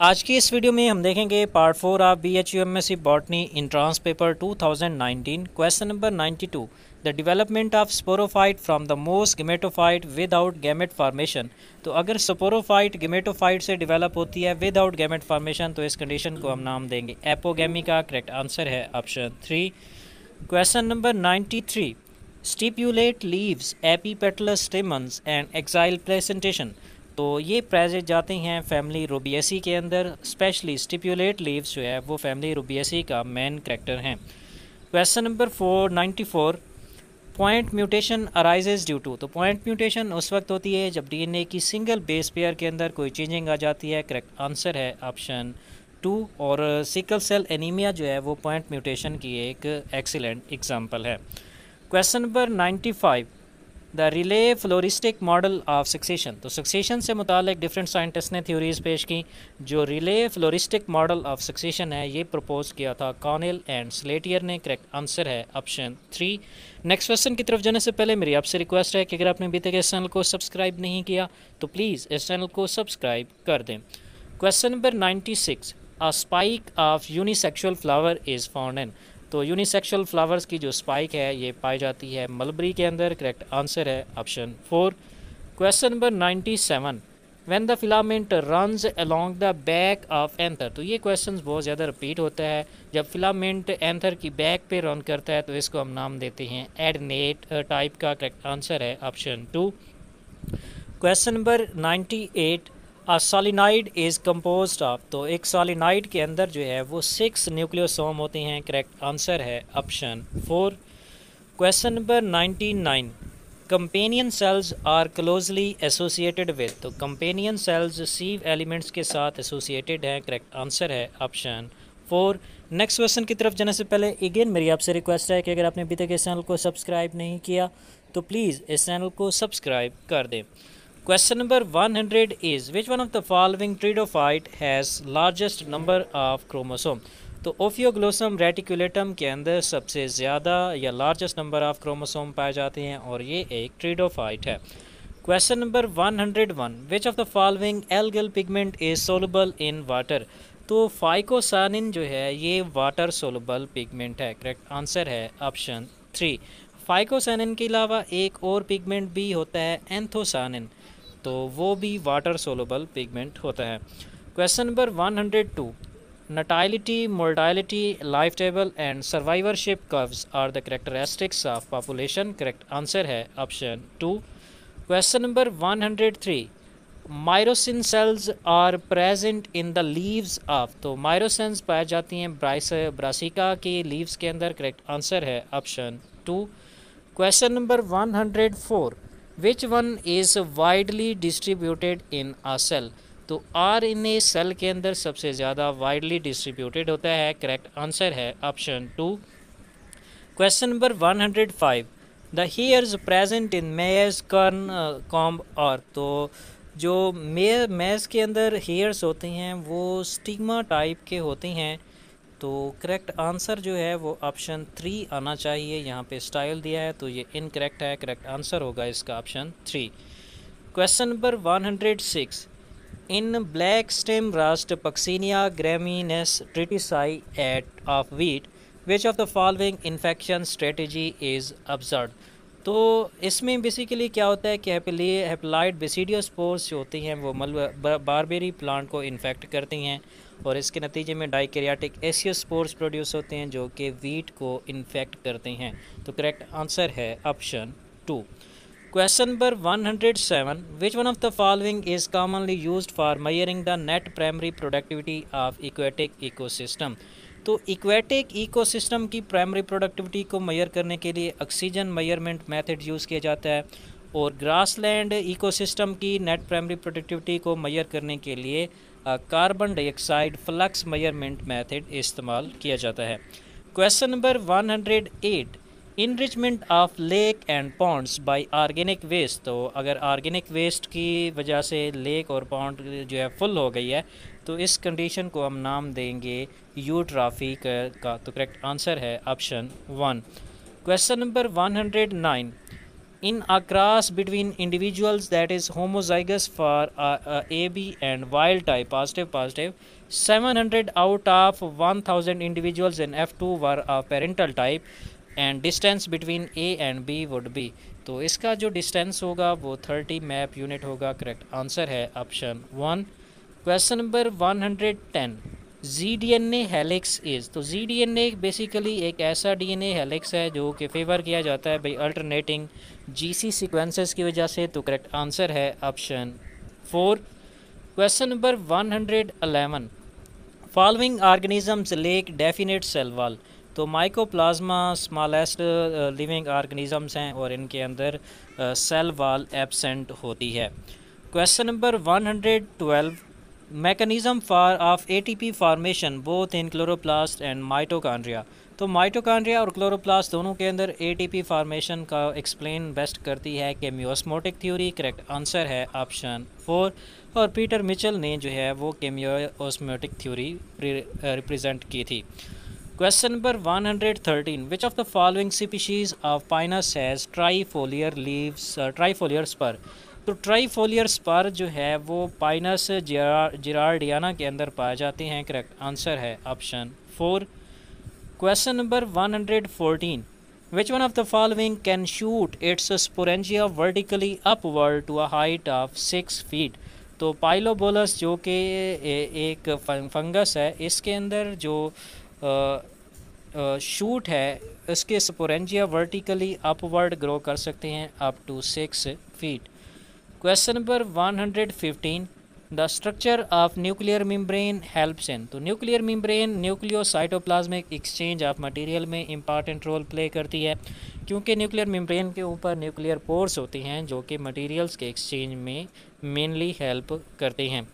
आज की इस वीडियो में हम देखेंगे part 4 of BHUMSC botany entrance paper 2019 question number 92 the development of sporophyte from the most gametophyte without gamete formation. तो अगर स्पोरोफाइट गेमेटोफाइट से डेवलप होती है विदाउट गैमेट फॉर्मेशन तो इस कंडीशन को हम नाम देंगे एपोगेमी का। करेक्ट आंसर है option 3। Question number 93 stipulate leaves epipetalous stamens and axile presentation. तो ये प्राइजेज जाते हैं फैमिली रूबिएसी के अंदर। स्पेशली स्टिपुलेट लीव्स जो है वो फैमिली रूबिएसी का मेन करेक्टर हैं। Question number 494 point mutation arises due to. तो पॉइंट म्यूटेशन उस वक्त होती है जब डीएनए की सिंगल बेस पेयर के अंदर कोई चेंजिंग आ जाती है। करेक्ट आंसर है ऑप्शन 2। और सिकल सेल एनीमिया जो है वो पॉइंट म्यूटेशन की एक एक्सीलेंट एग्जांपल है। Question number 95 the relay floristic model of succession. तो सक्सेशन से मुतालिक डिफरेंट साइंटिस्ट ने थ्योरीज पेश की। जो relay floristic model of succession है ये प्रपोज किया था कॉर्नेल एंड स्लेटियर ने। करेक्ट आंसर है ऑप्शन 3। नेक्स्ट क्वेश्चन की तरफ जाने से पहले मेरी आपसे रिक्वेस्ट है कि अगर आपने अभी तक इस चैनल को सब्सक्राइब नहीं किया तो प्लीज़ इस चैनल को सब्सक्राइब कर दें। Question number 96 a spike of unisexual flower is found in. तो यूनिसेक्सुअल फ्लावर्स की जो स्पाइक है ये पाई जाती है मलबरी के अंदर। करेक्ट आंसर है option 4। Question number 97 when the filament runs along the back of anther. तो ये क्वेश्चन बहुत ज़्यादा रिपीट होता है। जब फिलामेंट एंथर की बैक पे रन करता है तो इसको हम नाम देते हैं एडनेट टाइप का। करेक्ट आंसर है option 2। Question number 98 a solenoid is composed of. तो एक सॉलिनाइड के अंदर जो है वो 6 न्यूक्लियोसोम होते हैं। करेक्ट आंसर है option 4। Question number 99 companion cells are closely associated with. तो कंपेनियन सेल्स सीव एलिमेंट्स के साथ एसोसिएटेड हैं। करेक्ट आंसर है ऑप्शन 4। नेक्स्ट क्वेश्चन की तरफ जाने से पहले अगेन मेरी आपसे रिक्वेस्ट है कि अगर आपने अभी तक इस चैनल को सब्सक्राइब नहीं किया तो प्लीज़ इस चैनल को सब्सक्राइब कर दें। Question number 100 is which one of the following pteridophyte has largest number of chromosome. तो ओफियोग्लोसम रेटिकुलेटम के अंदर सबसे ज़्यादा या लार्जेस्ट नंबर ऑफ क्रोमोसोम पाए जाते हैं और ये एक ट्रिडोफाइट है। Question number 101 which of the following algal pigment is soluble in water. तो फाइकोसानिन जो है ये वाटर सोलुबल पिगमेंट है। करेक्ट आंसर है ऑप्शन 3। फाइकोसानिन के अलावा एक और पिगमेंट भी होता है एंथोसानिन, तो वो भी वाटर सोलुबल पिगमेंट होता है। Question number 102 natality mortality life table and survivorship curves are the characteristics of population. Correct answer है option 2। Question number 103 myrosin cells are present in the leaves of. तो माइरोसिन्स पाई जाती हैं brassica के leaves के अंदर। Correct answer है option 2। Question number 104 which one is widely distributed in a cell. तो RNA cell के अंदर सबसे ज़्यादा वाइडली डिस्ट्रीब्यूटेड होता है। करेक्ट आंसर है option 2। Question number 105 the hairs present in maize corn comb और। तो जो मेज के अंदर हेयर्स होते हैं वो स्टिग्मा टाइप के होते हैं। तो करेक्ट आंसर जो है वो ऑप्शन 3 आना चाहिए। यहाँ पे स्टाइल दिया है तो ये इनकरेक्ट है। करेक्ट आंसर होगा इसका option 3। Question number 106 in black stem rust Puccinia graminis tritici एट of wheat which of the following infection strategy is observed. तो इसमें बेसिकली क्या होता है कि हेपेलाइट बेसिडियोस्पोर्स जो होती हैं वो बारबेरी प्लांट को इन्फेक्ट करती हैं और इसके नतीजे में डाइकैरियोटिक एसियोस्पोर्स प्रोड्यूस होते हैं जो कि वीट को इन्फेक्ट करते हैं। तो करेक्ट आंसर है option 2। Question number 107 which one of the following is commonly used for measuring the net primary productivity of aquatic ecosystem. तो इक्वेटिक इकोसिस्टम की प्राइमरी प्रोडक्टिविटी को मेजर करने के लिए ऑक्सीजन मेजरमेंट मेथड यूज़ किया जाता है और ग्रासलैंड इकोसिस्टम की नेट प्राइमरी प्रोडक्टिविटी को मेजर करने के लिए carbon dioxide flux measurement method इस्तेमाल किया जाता है। Question number 108 enrichment of lake and ponds by organic waste. तो अगर ऑर्गेनिक वेस्ट की वजह से लेक और पॉन्ड जो है फुल हो गई है तो इस कंडीशन को हम नाम देंगे यूट्रॉफी का। तो करेक्ट आंसर है option 1। Question number 109 In a cross between individuals that is homozygous for AB and wild type positive, 700 out of 1000 individuals in F2 were of parental type and distance between A and B would be, तो इसका जो distance होगा वो 30 map unit होगा। Correct answer है option 1। Question number 110, G D N A helix is, तो G D N A basically एक ऐसा डी एन ए हेलिक्स है जो कि फेवर किया जाता है भाई अल्टरनेटिंग जी सी सिक्वेंसेस की वजह से, तो करेक्ट आंसर है option 4। Question number 111, following organisms lack definite cell wall, तो माइकोप्लाज्मा स्मॉलेस्ट लिविंग ऑर्गेनिजम्स हैं और इनके अंदर सेल वॉल एब्सेंट होती है। Question number 112, mechanism for of ATP formation both in chloroplast and mitochondria, तो माइटोकॉन्ड्रिया और क्लोरोप्लास्ट दोनों के अंदर एटीपी फार्मेशन का एक्सप्लेन बेस्ट करती है केमियोस्मोटिक थ्योरी। करेक्ट आंसर है ऑप्शन 4। और पीटर मिचेल ने जो है वो केमियोस्मोटिक थ्योरी रिप्रेजेंट की थी। Question number 113, which of the following species of Pinus has trifoliar leaves trifoliar spur, तो ट्राईफोलियर स्पर जो है वो पाइनस जिरार्डियाना के अंदर पाए जाते हैं। करेक्ट आंसर है option 4। Question number 114, which one of the following can shoot its sporangia vertically upward to a height of 6 feet, तो पाइलोबोलस जो कि एक फंगस है, इसके अंदर जो शूट है इसके स्पोरेंजिया वर्टिकली अपवर्ड ग्रो कर सकते हैं up to 6 feet. Question number 115, the structure of nuclear membrane helps in, तो nuclear membrane nucleocytoplasmic exchange of material में इंपॉर्टेंट रोल प्ले करती है, क्योंकि न्यूक्लियर मेम्ब्रेन के ऊपर न्यूक्लियर पोर्स होते हैं जो कि मटेरियल्स के एक्सचेंज में मेनली हेल्प करते हैं।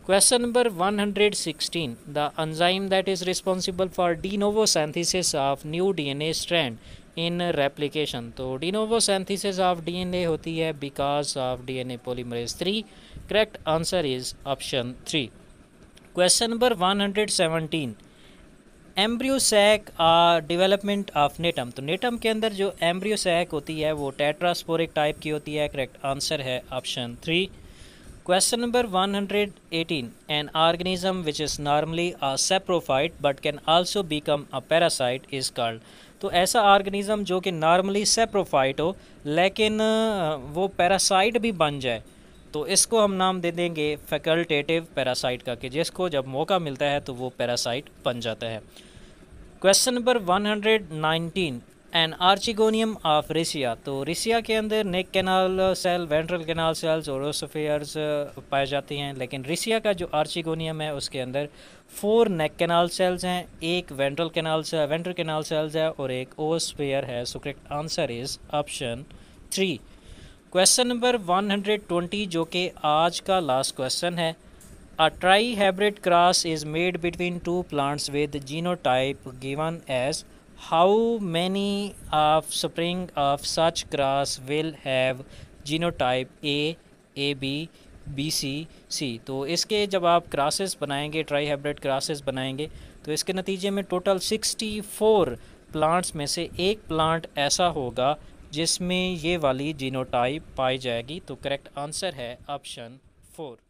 Question number 116, the enzyme that is responsible for de novo synthesis of new DNA strand in replication, तो de novo synthesis of DNA होती है because of DNA polymerase 3। Correct answer is option 3। Question number 117, embryo sac development of Gnetum, तो Gnetum के अंदर जो embryo sac होती है वो टेट्रास्पोरिक टाइप की होती है। करेक्ट आंसर है option 3। Question number 118, an organism which is normally a saprophyte but can also become a parasite is called, तो ऐसा ऑर्गेनिज़म जो कि नॉर्मली सेप्रोफाइट हो लेकिन वो पैरासाइट भी बन जाए, तो इसको हम नाम दे देंगे फैकल्टेटिव पैरासाइट का, कि जिसको जब मौका मिलता है तो वो पैरासाइट बन जाता है। Question number 119, an archegonium of Riccia, तो रिसिया के अंदर neck canal cell, ventral canal cells और ओसोफेयर्स पाए जाते हैं, लेकिन रिसिया का जो आर्चिगोनियम है उसके अंदर 4 नेक कैनाल सेल्स हैं, एक वेंट्रल कैनाल सेल्स है और एक ओसोफेयर है। So correct answer is option 3। Question number 120 जो कि आज का लास्ट क्वेश्चन है, a tri hybrid cross is made between 2 plants with genotype given as, how many offspring of such cross will have genotype AB, BC, C, तो इसके जब आप crosses बनाएंगे, ट्राई हाइब्रिड क्रॉसेस बनाएंगे, तो इसके नतीजे में टोटल 64 प्लांट्स में से एक प्लांट ऐसा होगा जिसमें ये वाली जीनोटाइप पाई जाएगी। तो करेक्ट आंसर है ऑप्शन 4।